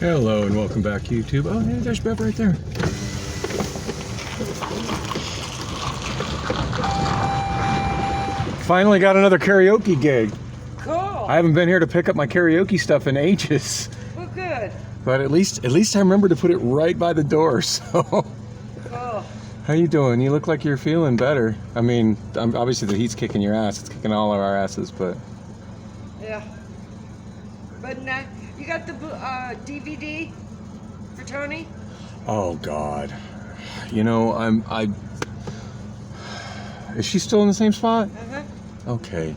Hello and welcome back, YouTube. Oh, hey, there's Bev right there. Finally got another karaoke gig. Cool. I haven't been here to pick up my karaoke stuff in ages. Well, good. But at least I remember to put it right by the door. So, Cool. how you doing? You look like you're feeling better. I mean, obviously the heat's kicking your ass. It's kicking all of our asses, but Yeah. But you got the DVD for Tony? oh God, you know Is she still in the same spot? Uh-huh. Okay.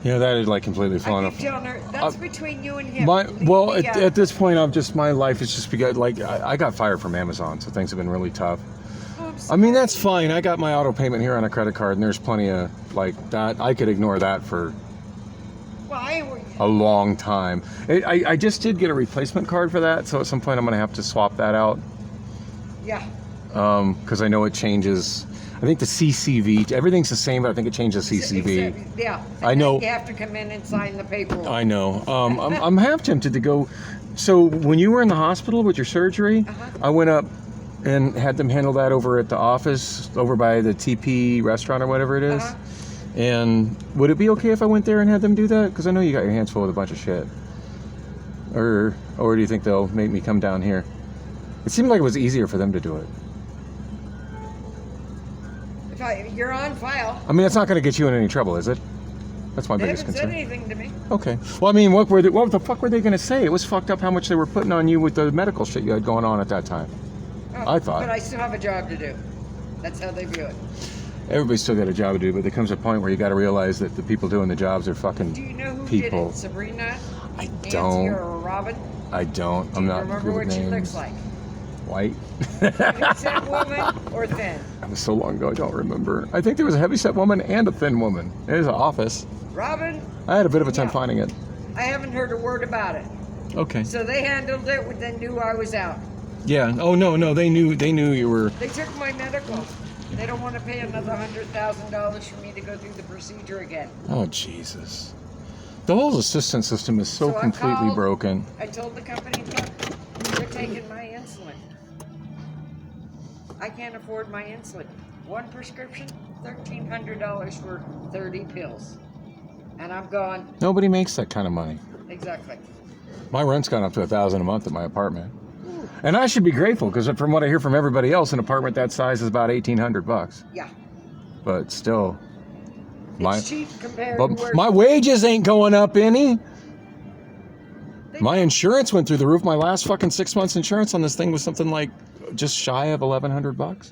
You know, that had like completely fallen I off. keep telling her, that's between you and him. At this point, my life is just because, like, I got fired from Amazon, so things have been really tough. Oh, I mean, that's fine. I got my auto payment here on a credit card, and there's plenty of, like, that. I could ignore that for a long time. I just did get a replacement card for that, so at some point I'm going to have to swap that out. Yeah. Because I know it changes. I think the CCV, everything's the same, but I think it changes CCV. Yeah. I know. You have to come in and sign the paperwork. I know. I'm half tempted to go. So when you were in the hospital with your surgery, I went up and had them handle that over at the office, over by the TP restaurant or whatever it is. And would it be okay if I went there and had them do that? Because I know you got your hands full with a bunch of shit. Or do you think they'll make me come down here? It seemed like it was easier for them to do it. You're on file. I mean, it's not going to get you in any trouble, is it? That's my They biggest haven't concern. said anything to me. Okay. Well, I mean, what the fuck were they going to say? It was fucked up how much they were putting on you with the medical shit you had going on at that time. Oh, I thought. But I still have a job to do. That's how they view it. Everybody's still got a job to do, but there comes a point where you got to realize that the people doing the jobs are fucking Do you know who people. did it? Sabrina? I Nancy don't. or Robin? I don't. Do I'm you not remember good what with she names. looks like? White. Heavy-set woman or thin? That was so long ago, I don't remember. I think there was a heavy-set woman and a thin woman. There's an office. Robin? I had a bit of a time Yeah. finding it. I haven't heard a word about it. Okay. So they handled it, then knew I was out. Yeah. Oh no, they knew you were. They took my medical. They don't want to pay another $100,000 for me to go through the procedure again. Oh Jesus. The whole assistance system is so I completely called. broken. I told the company, look, they're taking my insulin. I can't afford my insulin. One prescription, $1,300 for 30 pills. And I'm gone. Nobody makes that kind of money. Exactly. My rent's gone up to $1,000 a month at my apartment. And I should be grateful because from what I hear from everybody else, an apartment that size is about $1,800. Yeah. But still, It's cheap compared to where... my wages ain't going up any. My insurance went through the roof. My last fucking 6 months insurance on this thing was something like just shy of $1,100.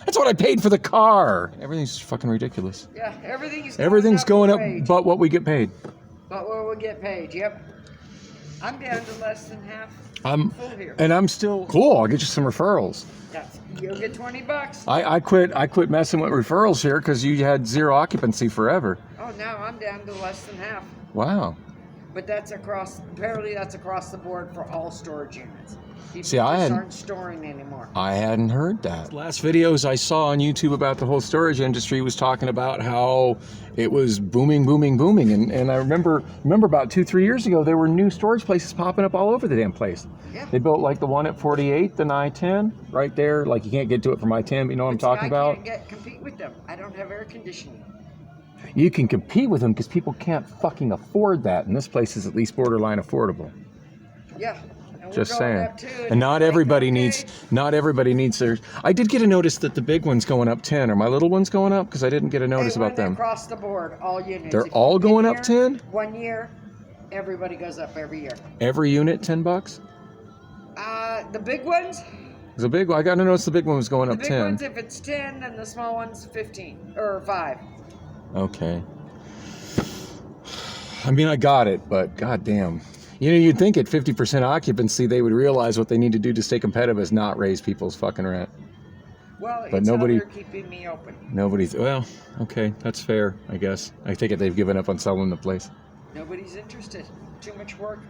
That's what I paid for the car. Everything's fucking ridiculous. Yeah, everything's going up, wage. but what we get paid. But what we get paid, yep. I'm down to less than half full here. And I'm still cool. I'll get you some referrals. You'll get $20. I quit messing with referrals here because you had zero occupancy forever. Oh, now I'm down to less than half. Wow. But apparently that's across the board for all storage units. People See, I just aren't storing anymore. I hadn't heard that. Last videos I saw on YouTube about the whole storage industry was talking about how it was booming. And I remember about 2-3 years ago, there were new storage places popping up all over the damn place. Yeah. They built like the one at 48th and I-10 right there. Like you can't get to it from I-10, but you know what I'm talking about? I can't compete with them. I don't have air conditioning. You can compete with them because people can't fucking afford that. And this place is at least borderline affordable. Yeah. And Just we're going saying. up too, And not it's everybody like, not everybody needs theirs. I did get a notice that the big one's going up 10. Are my little ones going up? Because I didn't get a notice They about went them. across the board, all units. They're If all you've been going up here 10? 1 year, everybody goes up every year. Every unit $10? The big ones? It's a big one. I got to notice the big one was going The up big 10. ones, if it's 10, then the small ones 15 or 5. Okay. I mean, I got it, but goddamn. You know, you'd think at 50% occupancy, they would realize what they need to do to stay competitive is not raise people's fucking rent. Well, But it's nobody- how they're keeping me open. Well, okay, that's fair, I guess. I take it they've given up on selling the place. Nobody's interested. Too much work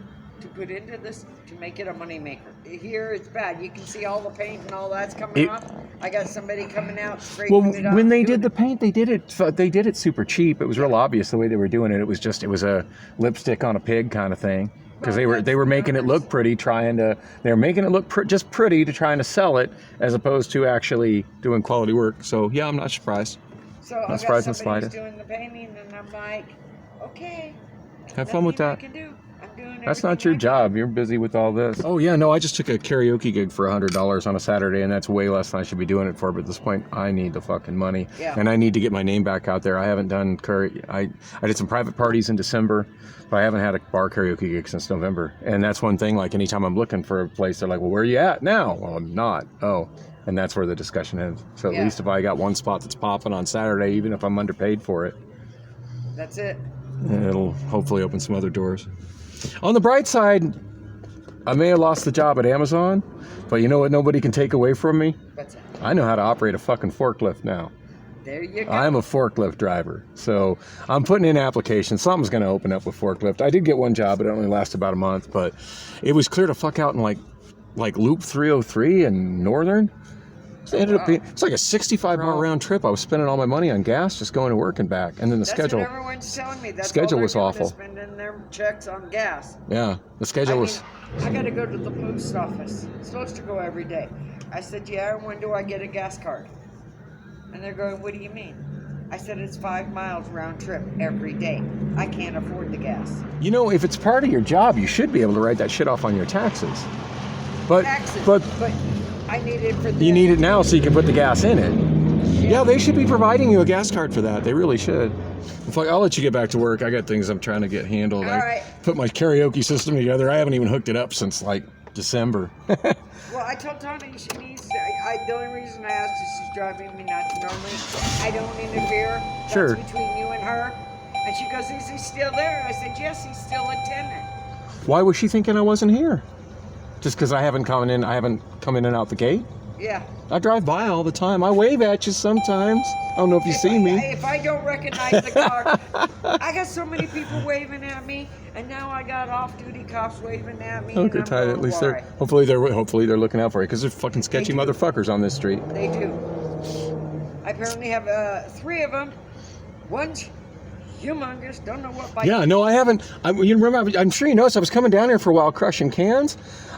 to put into this to make it a moneymaker. Here it's bad. You can see all the paint and all that's coming off. I got somebody coming out scraping Well, it off. when they did the paint, they did it super cheap. It was real obvious the way they were doing it. It was a lipstick on a pig kind of thing. because Well, they were that's making it numbers. look pretty, they were making it look just pretty to trying to sell it, as opposed to actually doing quality work. So yeah, I'm not surprised. So I got surprised in the somebody who's slightest. doing the painting, and I'm like, okay. Have fun with nothing that. I can do. I'm doing That's not everything your I can job. You're busy with all this. Oh yeah, no, I just took a karaoke gig for $100 on a Saturday, and that's way less than I should be doing it for. But at this point, I need the fucking money, Yeah. and I need to get my name back out there. I haven't done I did some private parties in December, but I haven't had a bar karaoke gig since November. And that's one thing. Like anytime I'm looking for a place, they're like, "Well, where are you at now?" Well, I'm not. Oh, and that's where the discussion ends. So at Yeah. least if I got one spot that's popping on Saturday, even if I'm underpaid for it, That's it. it'll hopefully open some other doors. On the bright side, I may have lost the job at Amazon, but you know what nobody can take away from me? What's that? I know how to operate a fucking forklift now. There you go. I'm a forklift driver. So I'm putting in applications. Something's going to open up with forklift. I did get one job, but it only lasted about a month, but it was clear to fuck out in like Loop 303 in Northern. So it ended up being, it's like a 65-mile round trip. I was spending all my money on gas just going to work and back. And then the That's schedule. what everyone's telling me. That's schedule all was they're doing awful. is spending their checks on gas. Yeah, the schedule was. I got to go to the post office. I'm supposed to go every day. I said, yeah, when do I get a gas card? And they're going, what do you mean? I said, it's 5 miles round trip every day. I can't afford the gas. You know, if it's part of your job, you should be able to write that shit off on your taxes. But Taxes, but I need it for the... you need it now so you can put the gas in it. Yeah, they should be providing you a gas card for that. They really should. In fact, I'll let you get back to work. I got things I'm trying to get handled. All I right. put my karaoke system together. I haven't even hooked it up since like December. Well, I told Tony she needs to... the only reason I asked is she's driving me nuts. Normally, I don't interfere. That's Sure. between you and her. And she goes, is he still there? I said, yes, he's still a tenant. Why was she thinking I wasn't here? Just because I haven't come in and out the gate? Yeah. I drive by all the time. I wave at you sometimes. I don't know if you see me. If I don't recognize the car, I got so many people waving at me, and now I got off-duty cops waving at me. Okay, and I'm Ty, going, at least why? hopefully they're looking out for you, because there's fucking sketchy do. motherfuckers on this street. They do. I apparently have 3 of them. One's humongous. Don't know what bike. Yeah, no, I haven't. You remember? I'm sure you noticed I was coming down here for a while crushing cans.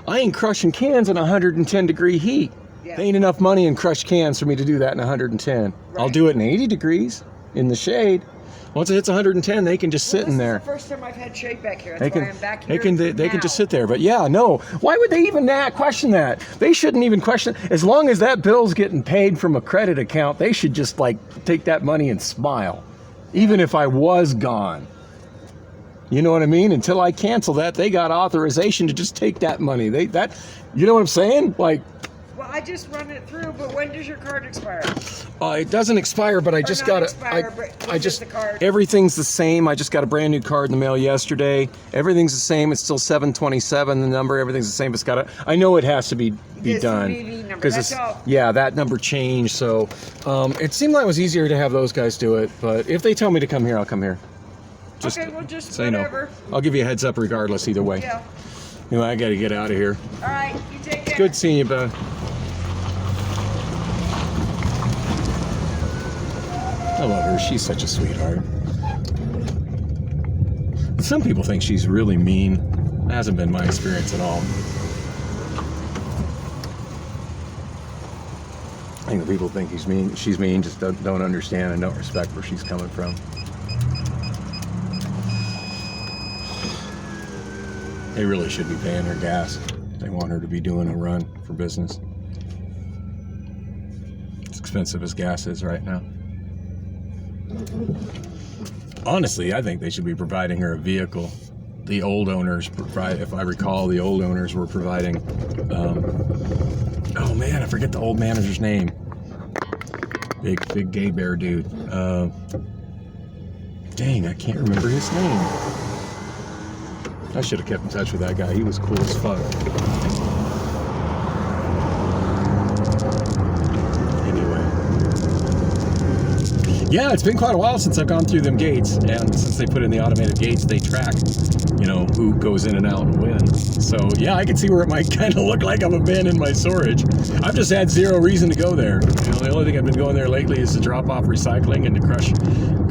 I ain't crushing cans in 110-degree heat. Yeah. There ain't enough money in crushed cans for me to do that in 110. I'll Right. do it in 80 degrees in the shade. Once it hits 110, they can just sit in there. This is the first time I've had shade back here. That's They can, why I'm back they here. can, they now. can just sit there. But yeah, no. Why would they even question that? They shouldn't even question. As long as that bill's getting paid from a credit account, they should just take that money and smile, even if I was gone. You know what I mean? Until I cancel that, they got authorization to just take that money. You know what I'm saying? Well, I just run it through, but when does your card expire? It doesn't expire, but I just not got expire, but I it's just just the card. everything's the same. I just got a brand new card in the mail yesterday. Everything's the same. It's still 727. The number, everything's the same. It's got I know it has to be It's done CVV number, that's all. yeah, that number changed. So it seemed like it was easier to have those guys do it. But if they tell me to come here, I'll come here. Okay, well, just say whatever. no. I'll give you a heads up regardless. Either way. Yeah. Anyway, I got to get out of here. All right, you take care. Good seeing you, bud. I love her. She's such a sweetheart. Some people think she's really mean. That hasn't been my experience at all. I think the people think she's mean, just don't understand and don't respect where she's coming from. They really should be paying her gas. They want her to be doing a run for business. It's expensive as gas is right now. Honestly, I think they should be providing her a vehicle. The old owners provide, if I recall, the old owners were providing. Oh man, I forget the old manager's name. Big gay bear dude. Dang, I can't remember his name. I should have kept in touch with that guy. He was cool as fuck. Anyway. Yeah, it's been quite a while since I've gone through them gates, and since they put in the automated gates, they track, who goes in and out and when. So yeah, I can see where it might kind of look like I've abandoned my storage. I've just had zero reason to go there. The only thing I've been going there lately is to drop off recycling and to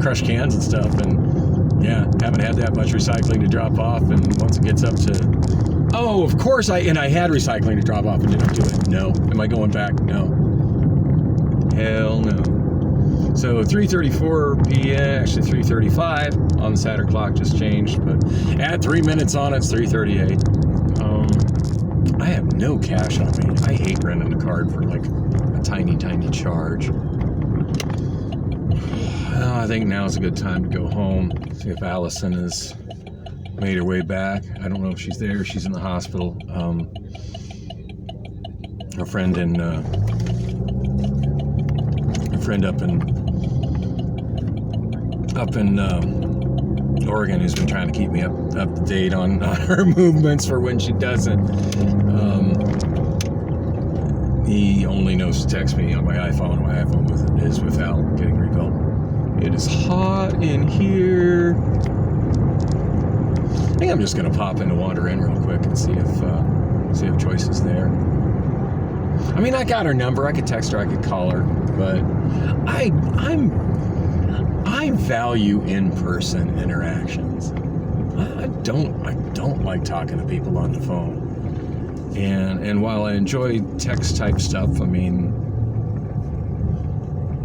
crush cans and stuff. And Yeah, haven't had that much recycling to drop off, and once it gets up to, oh, of course I had recycling to drop off and didn't do it. No. Am I going back? No. Hell no. So 3:34 p.m., actually 3:35 on the Saturn clock just changed, but add 3 minutes on it's 3:38. I have no cash on me. I hate renting a card for like a tiny charge. I think now's a good time to go home. See if Allison has made her way back. I don't know if she's there. She's in the hospital. A friend up in Oregon who's been trying to keep me up to date on her movements for when she doesn't. He only knows to text me on my iPhone. My iPhone is without getting rebuilt. It is hot in here. I think I'm just gonna pop in to wander in real quick and see if Joyce is there. I mean, I got her number. I could text her. I could call her. But I value in-person interactions. I don't like talking to people on the phone. And while I enjoy text type stuff, I mean,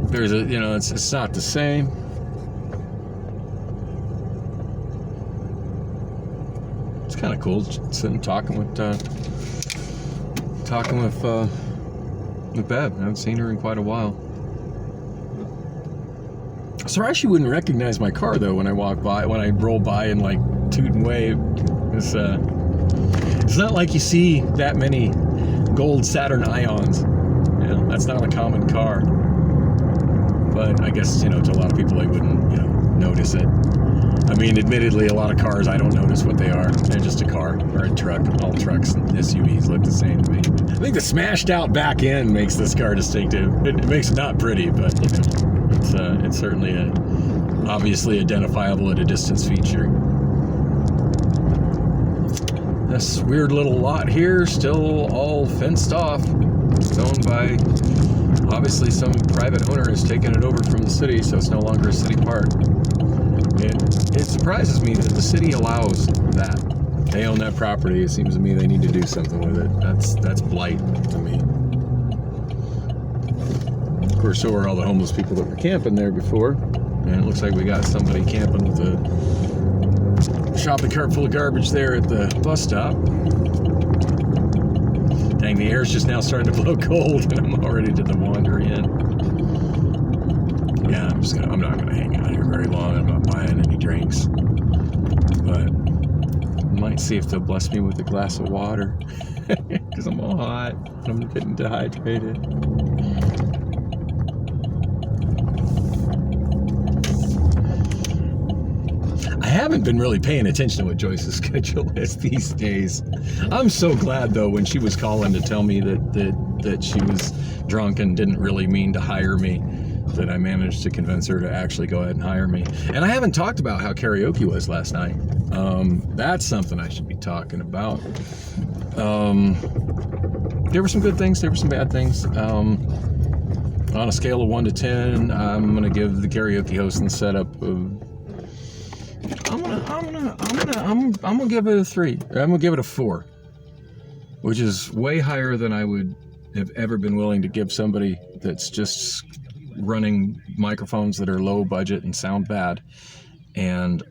there's it's not the same. It's kind of cool sitting talking with Bev. I haven't seen her in quite a while. Surprised she wouldn't recognize my car though when I roll by and like toot and wave. It's not like you see that many gold Saturn Ions. That's not a common car. But I guess, to a lot of people they wouldn't, notice it. I mean, admittedly, a lot of cars, I don't notice what they are. They're just a car or a truck. All trucks and SUVs look the same to me. I think the smashed out back end makes this car distinctive. It makes it not pretty, but, it's certainly obviously identifiable at a distance feature. This weird little lot here, still all fenced off. It's owned by, obviously, some private owner has taken it over from the city, so it's no longer a city park. It surprises me that the city allows that. They own that property. It seems to me they need to do something with it. That's blight to me. Of course, so are all the homeless people that were camping there before. And it looks like we got somebody camping with a shopping cart full of garbage there at the bus stop. Dang, the air's just now starting to blow cold, and I'm already to the wander in. Yeah, I'm not gonna hang out here very long. I'm not buying any drinks, but I might see if they'll bless me with a glass of water because I'm all hot and I'm getting dehydrated. I haven't been really paying attention to what Joyce's schedule is these days. I'm so glad though when she was calling to tell me that she was drunk and didn't really mean to hire me, that I managed to convince her to actually go ahead and hire me. And I haven't talked about how karaoke was last night. That's something I should be talking about. There were some good things, there were some bad things. On a scale of 1 to 10, I'm gonna give the karaoke host and setup I'm gonna give it a 3. I'm gonna give it a 4, which is way higher than I would have ever been willing to give somebody that's just running microphones that are low budget and sound bad, and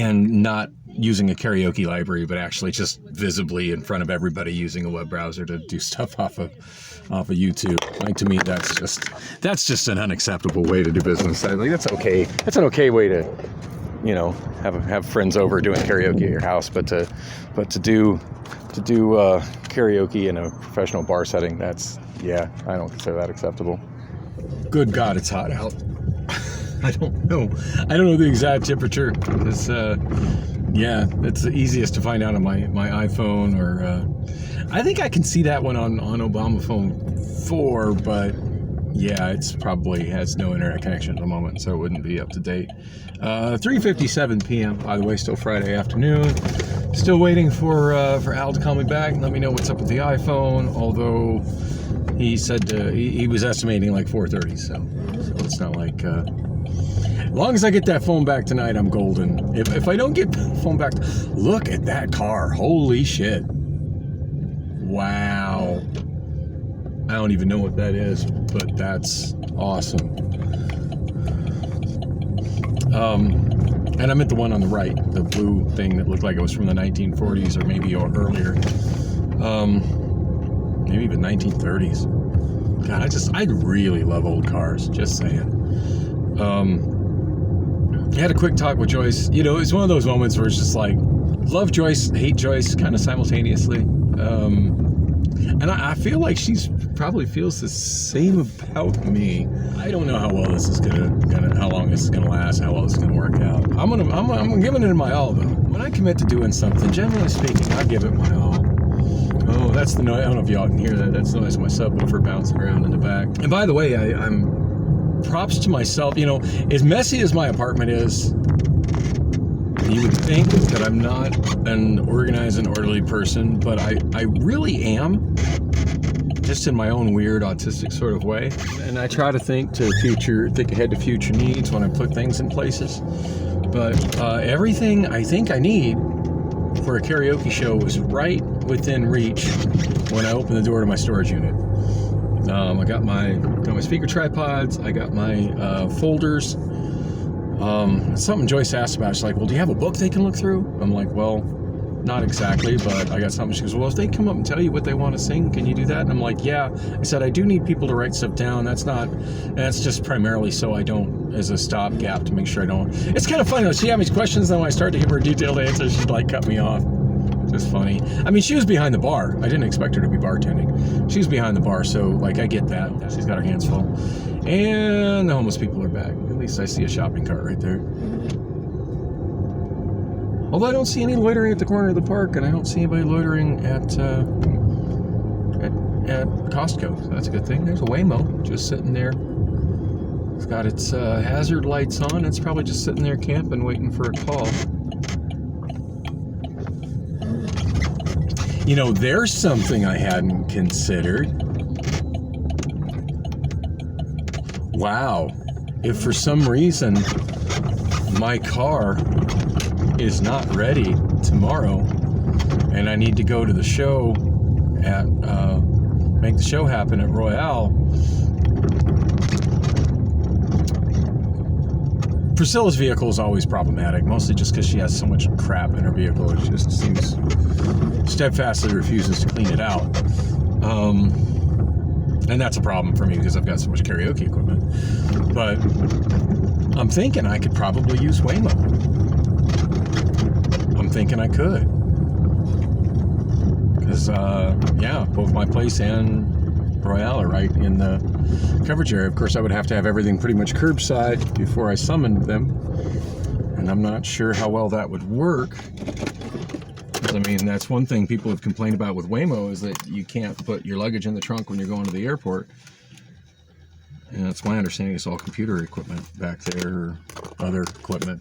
not using a karaoke library, but actually just visibly in front of everybody using a web browser to do stuff off of YouTube. Like, to me, that's just an unacceptable way to do business. I think that's okay. That's an okay way to, have friends over doing karaoke at your house, but to do karaoke in a professional bar setting, I don't consider that acceptable. Good God, it's hot out. I don't know the exact temperature. It's it's the easiest to find out on my iPhone, or I think I can see that one on Obamaphone 4, but it's probably has no internet connection at the moment, so it wouldn't be up to date. 3:57 p.m. by the way, still Friday afternoon. Still waiting for Al to call me back and let me know what's up with the iPhone, although he said he was estimating like 4:30. So it's not like. As long as I get that phone back tonight, I'm golden. If I don't get the phone back, look at that car. Holy shit. Wow. I don't even know what that is, but that's awesome. And I meant the one on the right, the blue thing that looked like it was from the 1940s or maybe earlier. Maybe even 1930s. God, I really love old cars, just saying. I had a quick talk with Joyce. You know, it's one of those moments where it's just like, love Joyce, hate Joyce kind of simultaneously. And I feel like she's probably feels the same about me. I don't know how well this is how long this is gonna last, how well this is gonna work out. I'm giving it my all though. When I commit to doing something, generally speaking, I give it my all. Oh, that's the noise. I don't know if y'all can hear that. That's the noise of my subwoofer bouncing around in the back. And by the way, I'm props to myself. You know, as messy as my apartment is, you would think that I'm not an organized and orderly person, but I really am, just in my own weird autistic sort of way. And I try to think ahead to future needs when I put things in places. But everything I think I need for a karaoke show was right within reach when I opened the door to my storage unit. I got my speaker tripods. I got my folders. Something Joyce asked about. She's like, well, do you have a book they can look through? I'm like, well, not exactly, but I got something. She goes, well, if they come up and tell you what they want to sing, can you do that? And I'm like, yeah. I said, I do need people to write stuff down. That's just primarily so I don't, as a stopgap to make sure I don't. It's kind of funny though. She had these questions, then when I started to give her a detailed answer, she'd like cut me off. Just funny. I mean, she was behind the bar. I didn't expect her to be bartending. She was behind the bar, so like I get that. She's got her hands full. And the homeless people are back. At least I see a shopping cart right there. Although I don't see any loitering at the corner of the park, and I don't see anybody loitering at Costco. So that's a good thing. There's a Waymo just sitting there. It's got its hazard lights on. It's probably just sitting there camping, waiting for a call. You know, there's something I hadn't considered. Wow. If for some reason my car is not ready tomorrow and I need to go to the show make the show happen at Royale, Priscilla's vehicle is always problematic, mostly just because she has so much crap in her vehicle. It just seems steadfastly refuses to clean it out. And that's a problem for me because I've got so much karaoke equipment. But I'm thinking I could probably use Waymo. I'm thinking I could. Because, both my place and Royale are right in the coverage area. Of course, I would have to have everything pretty much curbside before I summoned them. And I'm not sure how well that would work. I mean, that's one thing people have complained about with Waymo is that you can't put your luggage in the trunk when you're going to the airport. And that's my understanding. It's all computer equipment back there or other equipment.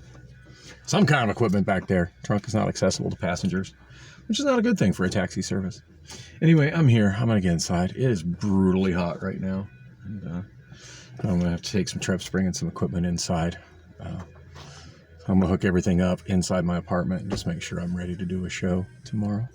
Some kind of equipment back there. Trunk is not accessible to passengers, which is not a good thing for a taxi service. Anyway, I'm here. I'm going to get inside. It is brutally hot right now. And, I'm going to have to take some trips bringing some equipment inside. I'm going to hook everything up inside my apartment and just make sure I'm ready to do a show tomorrow.